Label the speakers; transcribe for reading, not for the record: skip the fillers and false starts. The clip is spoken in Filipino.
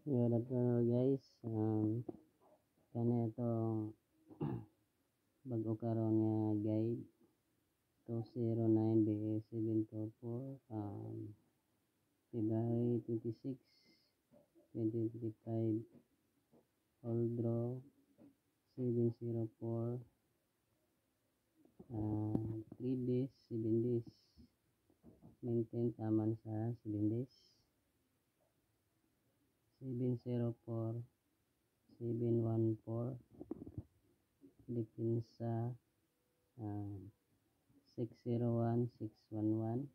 Speaker 1: Good afternoon guys. Kani itong bago karon nga guide 209 BA 724 February 26, 2025. Old draw 704 3 days, 7 days. Maintain taman sa 7 days. 704 714 depensa 601 611